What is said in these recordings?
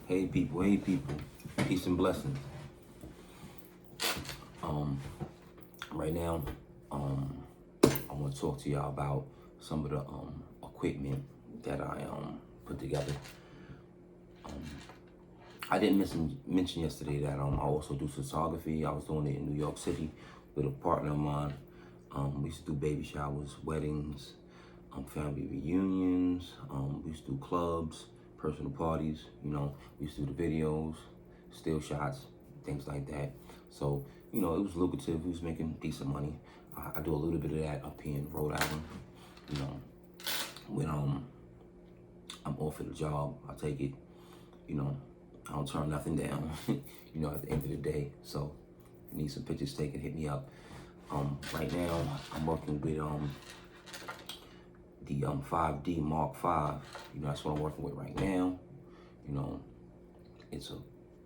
Hey people, peace and blessings. Right now, I want to talk to y'all about some of the equipment that I put together. I didn't mention yesterday that I also do photography. I was doing it in New York City with a partner of mine. We used to do baby showers, weddings, family reunions. We used to do clubs, personal parties. We used to do the videos, still shots, things like that. So, it was lucrative. We was making decent money. I do a little bit of that up here in Rhode Island. You know, when I'm offered a job, I take it. You know, I don't turn nothing down. At the end of the day. So, if you need some pictures taken, hit me up. Right now, I'm working with the 5D Mark V. That's what I'm working with right now. It's a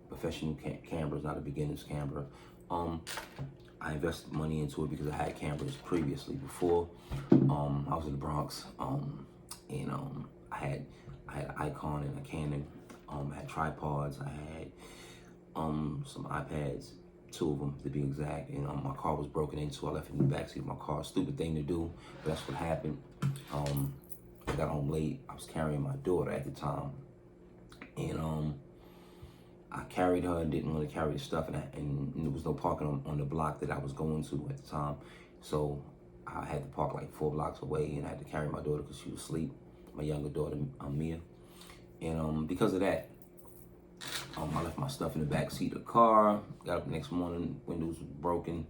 professional camera. It's not a beginner's camera. I invested money into it because I had cameras previously before. I was in the Bronx, and I had an Icon and a Canon. I had tripods. I had some iPads, 2 of them to be exact. And my car was broken into. I left it in the backseat of my car. Stupid thing to do, but that's what happened. I got home late. I was carrying my daughter at the time, and I carried her and didn't want to carry the stuff, and there was no parking on the block that I was going to at the time. So I had to park like 4 blocks away, and I had to carry my daughter because she was asleep, my younger daughter, Mia. And because of that, I left my stuff in the back seat of the car. Got up the next morning, windows were broken.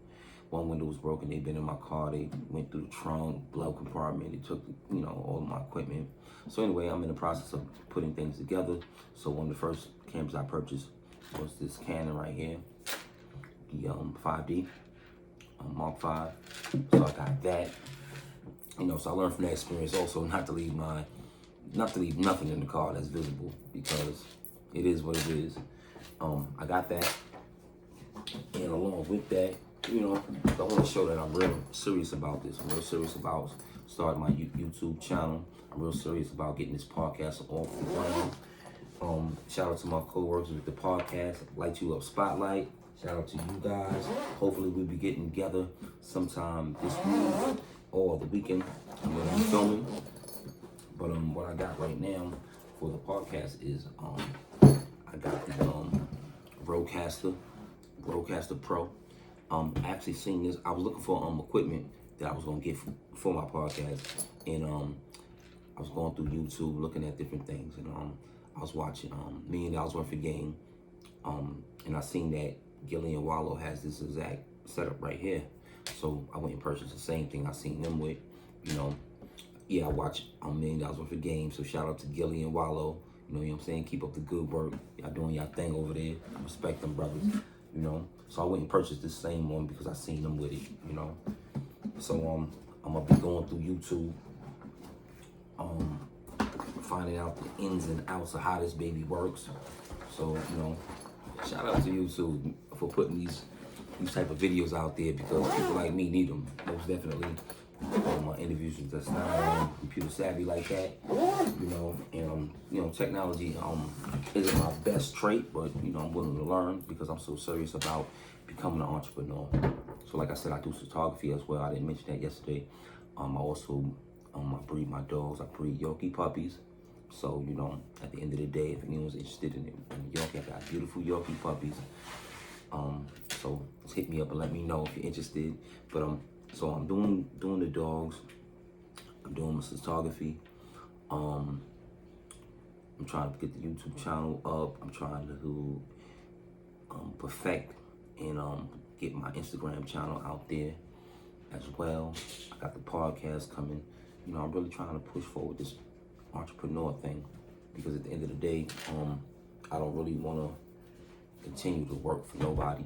One window was broken. They'd been in my car. They went through the trunk, glove compartment. They took, all of my equipment. So anyway, I'm in the process of putting things together. So one of the first cameras I purchased was this Canon right here, the 5D Mark V. So I got that. So I learned from that experience also not to leave nothing in the car that's visible, because it is what it is. I got that, and along with that, I want to show that I'm real serious about this. I'm real serious about starting my YouTube channel. I'm real serious about getting this podcast off the ground. Shout out to my co-workers with the podcast, Light You Up Spotlight. Shout out to you guys. Hopefully we'll be getting together sometime this week or the weekend when I'm filming. But what I got right now for the podcast is I got the Rodecaster Pro. Actually seen this. I was looking for equipment that I was gonna get for my podcast, and I was going through YouTube looking at different things, and I was watching $1 Million Worth of Game, and I seen that Gillian Wallow has this exact setup right here. So I went and purchased the same thing I seen them with. Yeah, I watch $1 Million Worth of Game. So shout out to Gillian Wallow. You know what I'm saying? Keep up the good work. Y'all doing y'all thing over there. I respect them brothers. So I went and purchased this same one because I seen them with it. So I'm gonna be going through YouTube, finding out the ins and outs of how this baby works. So shout out to YouTube for putting these type of videos out there, because people like me need them most definitely. My interviews that's not computer savvy like that, and technology isn't my best trait, but I'm willing to learn because I'm so serious about becoming an entrepreneur. So like I said, I do photography as well. I didn't mention that yesterday. I also I breed my dogs. I breed Yorkie puppies. So at the end of the day, if anyone's interested in Yorkie, I got beautiful Yorkie puppies. So just hit me up and let me know if you're interested. But so I'm doing the dogs. I'm doing my photography. I'm trying to get the YouTube channel up. I'm trying to perfect and get my Instagram channel out there as well. I got the podcast coming. I'm really trying to push forward this entrepreneur thing, because at the end of the day, I don't really want to continue to work for nobody.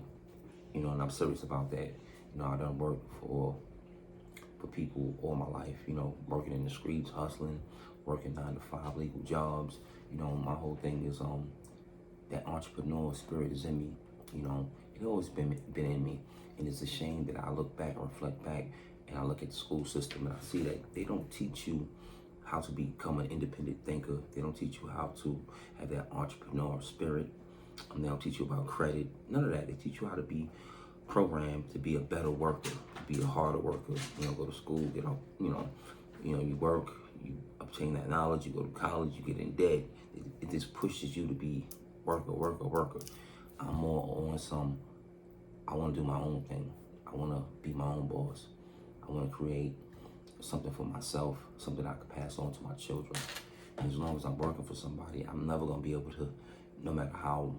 And I'm serious about that. I done worked for people all my life, working in the streets, hustling, working 9 to 5 legal jobs. My whole thing is that entrepreneur spirit is in me. It always been in me. And it's a shame that I look back or reflect back and I look at the school system and I see that they don't teach you how to become an independent thinker. They don't teach you how to have that entrepreneur spirit. They don't teach you about credit. None of that. They teach you how to be programmed to be a better worker, to be a harder worker. You know, go to school, get out. You work, you obtain that knowledge. You go to college, you get in debt. It just pushes you to be worker. I'm more on some. I want to do my own thing. I want to be my own boss. I want to create something for myself, something I could pass on to my children. And as long as I'm working for somebody, I'm never going to be able to, no matter how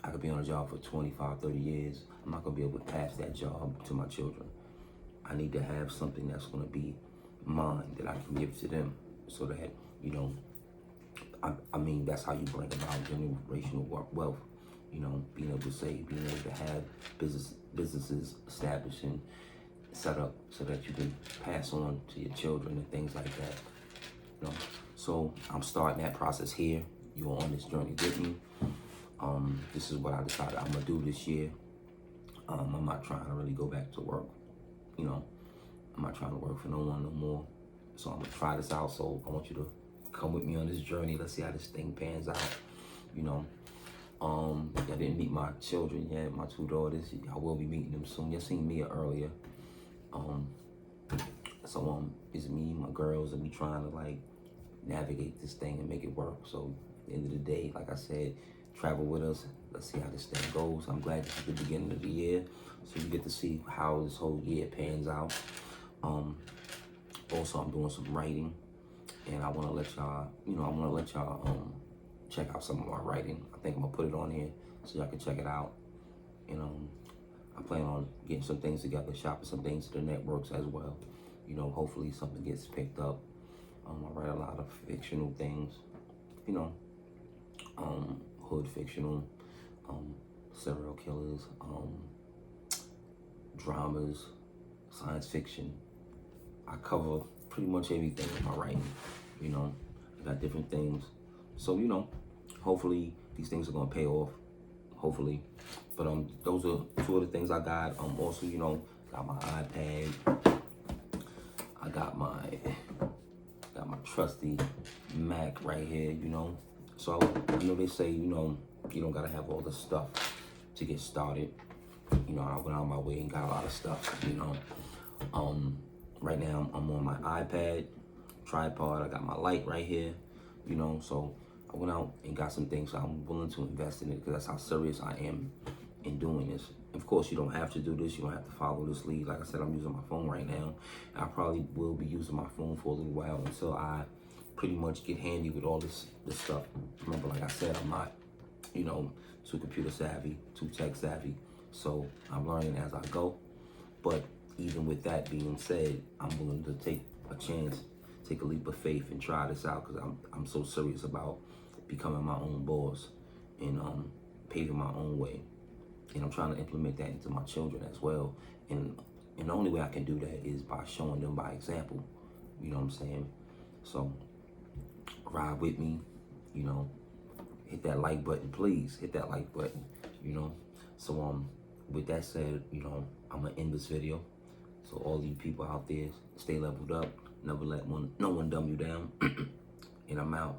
I could be on a job for 25, 30 years, I'm not going to be able to pass that job to my children. I need to have something that's going to be mine, that I can give to them, so that, I mean, that's how you bring about generational wealth. Being able to save, being able to have businesses established and set up so that you can pass on to your children and things like that. So I'm starting that process here. You're on this journey with me. This is what I decided I'm gonna do this year. I'm not trying to really go back to work. I'm not trying to work for no one no more. So I'm gonna try this out. So I want you to come with me on this journey. Let's see how this thing pans out. I didn't meet my children yet, my two daughters. I will be meeting them soon. You seen Mia earlier. It's me, my girls, and we trying to navigate this thing and make it work. So at the end of the day, like I said, travel with us. Let's see how this thing goes. I'm glad this is the beginning of the year, so you get to see how this whole year pans out. Also, I'm doing some writing, and I want to let y'all, check out some of my writing. I think I'm gonna put it on here so y'all can check it out. I plan on getting some things together, shopping some things to the networks as well. Hopefully something gets picked up. I write a lot of fictional things, hood fictional, serial killers, dramas, science fiction. I cover pretty much everything in my writing. I got different things. So, hopefully these things are gonna pay off. Hopefully. But those are two of the things I got. Also, got my iPad. I got my trusty Mac right here, So they say, you don't gotta have all the stuff to get started. I went out of my way and got a lot of stuff, Right now I'm on my iPad, tripod. I got my light right here, so I went out and got some things. So I'm willing to invest in it because that's how serious I am in doing this. Of course, you don't have to do this. You don't have to follow this lead. Like I said, I'm using my phone right now. I probably will be using my phone for a little while until I pretty much get handy with all this stuff. Remember, like I said, I'm not, too computer savvy, too tech savvy. So I'm learning as I go. But even with that being said, I'm willing to take a chance, take a leap of faith and try this out because I'm so serious about becoming my own boss and paving my own way. And I'm trying to implement that into my children as well. And the only way I can do that is by showing them by example. You know what I'm saying? So ride with me, hit that like button, please. Hit that like button, So with that said, I'm gonna end this video. So all you people out there, stay leveled up. Never let no one dumb you down. And I'm out.